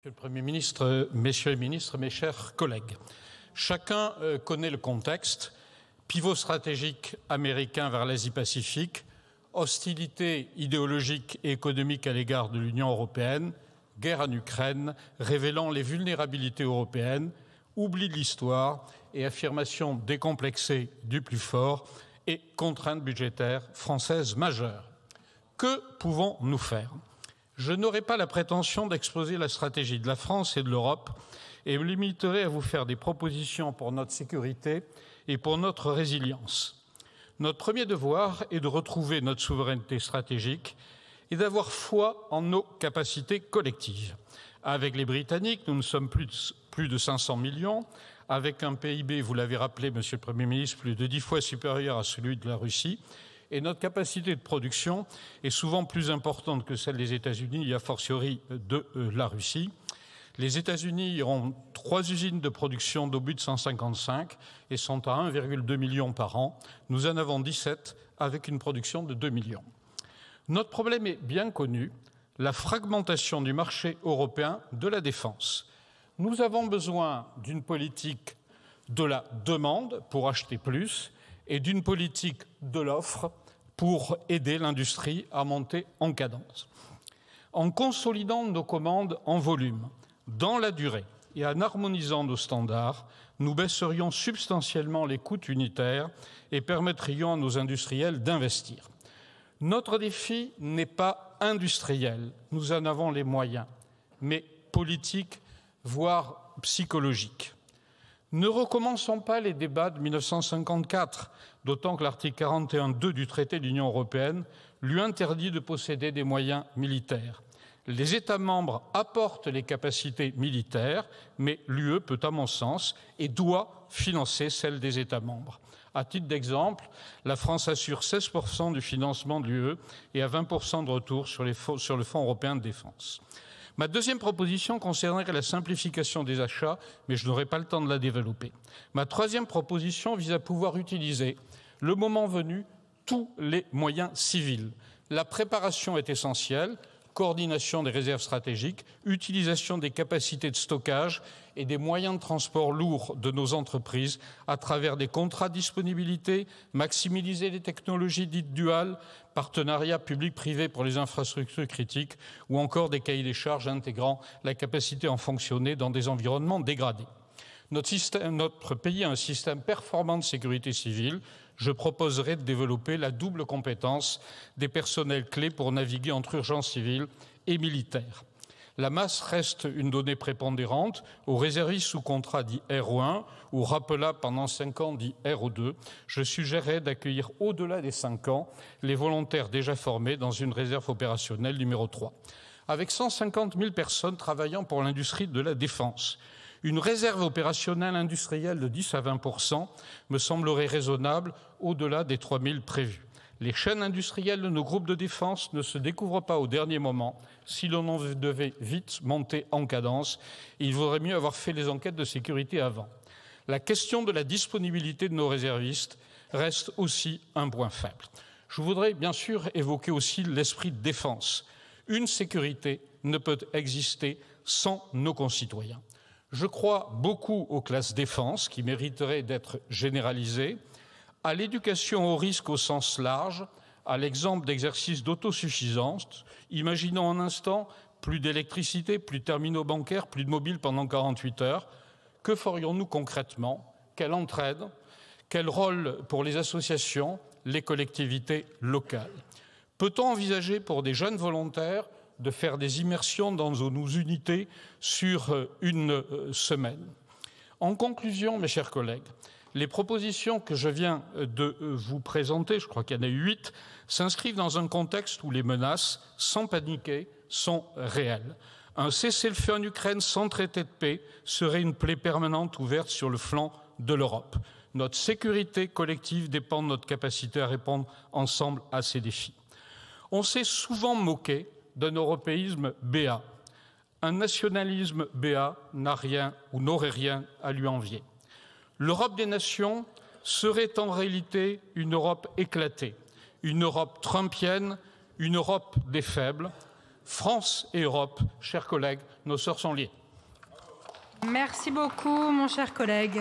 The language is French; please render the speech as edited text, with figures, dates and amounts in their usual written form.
Monsieur le Premier ministre, Messieurs les ministres, mes chers collègues, chacun connaît le contexte. Pivot stratégique américain vers l'Asie-Pacifique, hostilité idéologique et économique à l'égard de l'Union européenne, guerre en Ukraine, révélant les vulnérabilités européennes, oubli de l'histoire et affirmation décomplexée du plus fort et contraintes budgétaires françaises majeures. Que pouvons-nous faire ? Je n'aurai pas la prétention d'exposer la stratégie de la France et de l'Europe et me limiterai à vous faire des propositions pour notre sécurité et pour notre résilience. Notre premier devoir est de retrouver notre souveraineté stratégique et d'avoir foi en nos capacités collectives. Avec les Britanniques, nous ne sommes plus de 500 millions, avec un PIB, vous l'avez rappelé, Monsieur le Premier ministre, plus de 10 fois supérieur à celui de la Russie. Et notre capacité de production est souvent plus importante que celle des États-Unis et a fortiori de la Russie. Les États-Unis ont 3 usines de production d'obus de 155 et sont à 1,2 million par an. Nous en avons 17 avec une production de 2 millions. Notre problème est bien connu, la fragmentation du marché européen de la défense. Nous avons besoin d'une politique de la demande pour acheter plus et d'une politique de l'offre pour aider l'industrie à monter en cadence. En consolidant nos commandes en volume, dans la durée et en harmonisant nos standards, nous baisserions substantiellement les coûts unitaires et permettrions à nos industriels d'investir. Notre défi n'est pas industriel, nous en avons les moyens, mais politique, voire psychologique. Ne recommençons pas les débats de 1954, d'autant que l'article 41.2 du traité de l'Union européenne lui interdit de posséder des moyens militaires. Les États membres apportent les capacités militaires, mais l'UE peut, à mon sens, et doit financer celles des États membres. À titre d'exemple, la France assure 16% du financement de l'UE et a 20% de retour sur le Fonds européen de défense. Ma deuxième proposition concernerait la simplification des achats, mais je n'aurai pas le temps de la développer. Ma troisième proposition vise à pouvoir utiliser, le moment venu, tous les moyens civils. La préparation est essentielle, coordination des réserves stratégiques, utilisation des capacités de stockage et des moyens de transport lourds de nos entreprises à travers des contrats de disponibilité, maximiser les technologies dites duales, partenariats public-privé pour les infrastructures critiques ou encore des cahiers des charges intégrant la capacité à en fonctionner dans des environnements dégradés. Notre pays a un système performant de sécurité civile. Je proposerai de développer la double compétence des personnels clés pour naviguer entre urgence civile et militaire. La masse reste une donnée prépondérante. Aux réservistes sous contrat dit RO1 ou rappelables pendant 5 ans dit RO2, je suggérerais d'accueillir au-delà des 5 ans les volontaires déjà formés dans une réserve opérationnelle numéro 3. Avec 150 000 personnes travaillant pour l'industrie de la défense, une réserve opérationnelle industrielle de 10 à 20% me semblerait raisonnable au-delà des 3 000 prévus. Les chaînes industrielles de nos groupes de défense ne se découvrent pas au dernier moment. Si l'on devait vite monter en cadence, il vaudrait mieux avoir fait les enquêtes de sécurité avant. La question de la disponibilité de nos réservistes reste aussi un point faible. Je voudrais bien sûr évoquer aussi l'esprit de défense. Une sécurité ne peut exister sans nos concitoyens. Je crois beaucoup aux classes défense qui mériteraient d'être généralisées, à l'éducation au risque au sens large, à l'exemple d'exercices d'autosuffisance. Imaginons un instant, plus d'électricité, plus de terminaux bancaires, plus de mobiles pendant 48 heures. Que ferions-nous concrètement ? Quelle entraide ? Quel rôle pour les associations, les collectivités locales ? Peut-on envisager pour des jeunes volontaires de faire des immersions dans nos unités sur une semaine. En conclusion, mes chers collègues, les propositions que je viens de vous présenter, je crois qu'il y en a eu 8, s'inscrivent dans un contexte où les menaces, sans paniquer, sont réelles. Un cessez-le-feu en Ukraine sans traité de paix serait une plaie permanente ouverte sur le flanc de l'Europe. Notre sécurité collective dépend de notre capacité à répondre ensemble à ces défis. On s'est souvent moqué d'un européisme béat. Un nationalisme béat n'a rien ou n'aurait rien à lui envier. L'Europe des nations serait en réalité une Europe éclatée, une Europe trumpienne, une Europe des faibles, France et Europe, chers collègues, nos sœurs sont liées. Merci beaucoup, mon cher collègue.